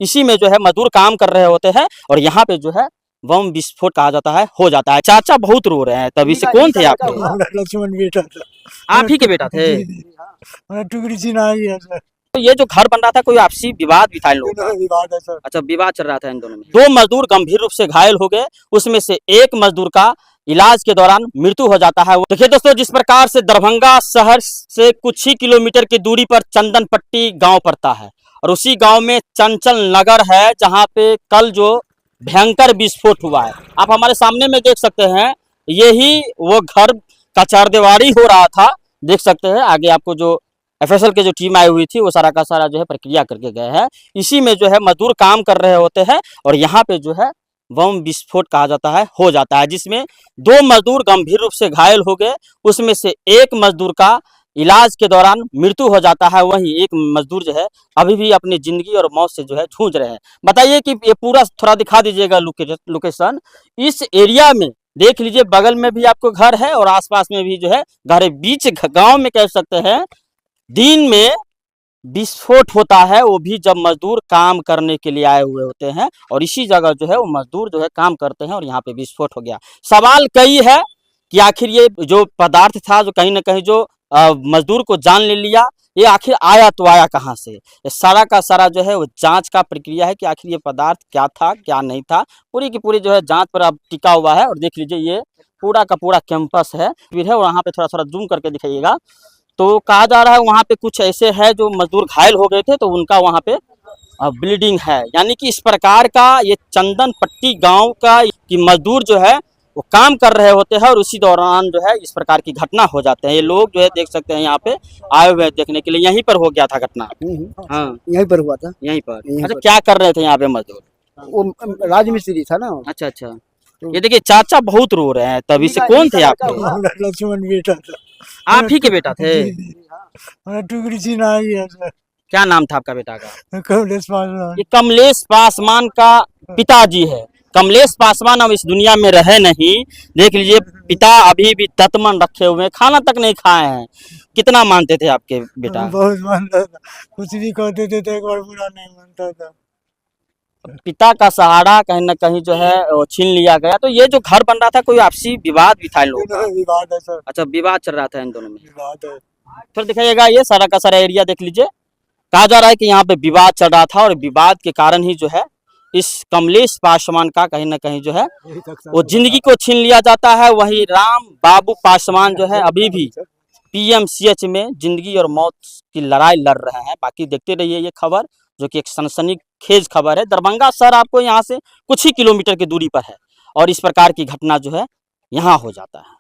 इसी में जो है मजदूर काम कर रहे होते हैं और यहाँ पे जो है बम विस्फोट कहा जाता है हो जाता है। चाचा बहुत रो रहे हैं, तभी से कौन थे आपके? लक्ष्मण बेटा था। आप ही के बेटा थे? जी, जी, हाँ। टुकड़ी चिन्ह है सर। तो ये जो घर बन रहा था कोई आपसी विवाद भी था इन लोगों का? विवाद है सर। अच्छा, विवाद चल रहा था इन दोनों में। दो मजदूर गंभीर रूप से घायल हो गए, उसमें से एक मजदूर का इलाज के दौरान मृत्यु हो जाता है। देखिए दोस्तों, जिस प्रकार से दरभंगा शहर से कुछ ही किलोमीटर की दूरी पर चंदनपट्टी गांव पड़ता है और उसी गांव में चंचल नगर है जहां पे कल जो भयंकर विस्फोट हुआ है, आप हमारे सामने में देख सकते हैं। यही वो घर का चारदीवारी हो रहा था, देख सकते हैं। आगे आपको जो एफएसएल के जो टीम आई हुई थी वो सारा का सारा जो है प्रक्रिया करके गए हैं। इसी में जो है मजदूर काम कर रहे होते हैं और यहाँ पे जो है बम विस्फोट कहा जाता है हो जाता है, जिसमें दो मजदूर गंभीर रूप से घायल हो गए। उसमें से एक मजदूर का इलाज के दौरान मृत्यु हो जाता है, वहीं एक मजदूर जो है अभी भी अपनी जिंदगी और मौत से जो है जूझ रहे हैं। बताइए कि ये पूरा थोड़ा दिखा दीजिएगा लोकेशन। इस एरिया में देख लीजिए, बगल में भी आपको घर है और आसपास में भी जो है घर है। बीच गांव में कह सकते हैं दिन में विस्फोट होता है, वो भी जब मजदूर काम करने के लिए आए हुए होते हैं और इसी जगह जो है वो मजदूर जो है काम करते हैं और यहाँ पे विस्फोट हो गया। सवाल कई है कि आखिर ये जो पदार्थ था जो कहीं ना कहीं जो मजदूर को जान ले लिया, ये आखिर आया तो आया कहाँ से? ये सारा का सारा जो है वो जांच का प्रक्रिया है कि आखिर ये पदार्थ क्या था क्या नहीं था। पूरी की पूरी जो है जांच पर अब टिका हुआ है। और देख लीजिए ये पूरा का पूरा कैंपस है फिर है, वहाँ पे थोड़ा थोड़ा जूम करके दिखाइएगा। तो कहा जा रहा है वहाँ पे कुछ ऐसे है जो मजदूर घायल हो गए थे तो उनका वहाँ पे ब्लीडिंग है। यानी कि इस प्रकार का ये चंदनपट्टी गांव का कि मजदूर जो है वो काम कर रहे होते हैं और उसी दौरान जो है इस प्रकार की घटना हो जाते हैं। ये लोग जो है देख सकते हैं यहाँ पे आए हुए हैं देखने के लिए। यहीं पर हो गया था घटना? हाँ, यहीं पर हुआ था। यहीं पर। अच्छा, पर। क्या कर रहे थे यहाँ पे मजदूर? वो राजमिस्त्री था ना। अच्छा अच्छा, ये देखिए चाचा बहुत रो रहे हैं, तभी से कौन थे आपके? लक्ष्मण बेटा था। आप ही के बेटा थे? टुकड़ी चिन्ह है सर। क्या नाम था आपका बेटा का? कमलेश पासवान। ये कमलेश पासवान का पिताजी है। कमलेश पासवान अब इस दुनिया में रहे नहीं। देख लीजिए, पिता अभी भी तत्मन रखे हुए हैं, खाना तक नहीं खाए हैं। कितना मानते थे आपके बेटा? बहुत मानता था, कुछ भी कहते थे तो एक बार बुरा नहीं मानता था। पिता का सहारा कहीं ना कहीं जो है वो छीन लिया गया। तो ये जो घर बन रहा था कोई आपसी विवाद भी था इन लोगों का? विवाद है सर। अच्छा, विवाद चल रहा था इन दोनों में। विवाद है। फिर दिखाइएगा, ये सारा का सारा एरिया देख लीजिए। कहा जा रहा है कि यहाँ पे विवाद चल रहा था और विवाद के कारण ही जो है इस कमलेश पासवान का कहीं ना कहीं जो है वो जिंदगी को छीन लिया जाता है। वही राम बाबू पासवान जो है अभी भी पीएमसीएच में जिंदगी और मौत की लड़ाई लड़ रहे हैं। बाकी देखते रहिए ये खबर, जो कि एक सनसनीखेज खबर है। दरभंगा शहर आपको यहाँ से कुछ ही किलोमीटर की दूरी पर है और इस प्रकार की घटना जो है यहाँ हो जाता है।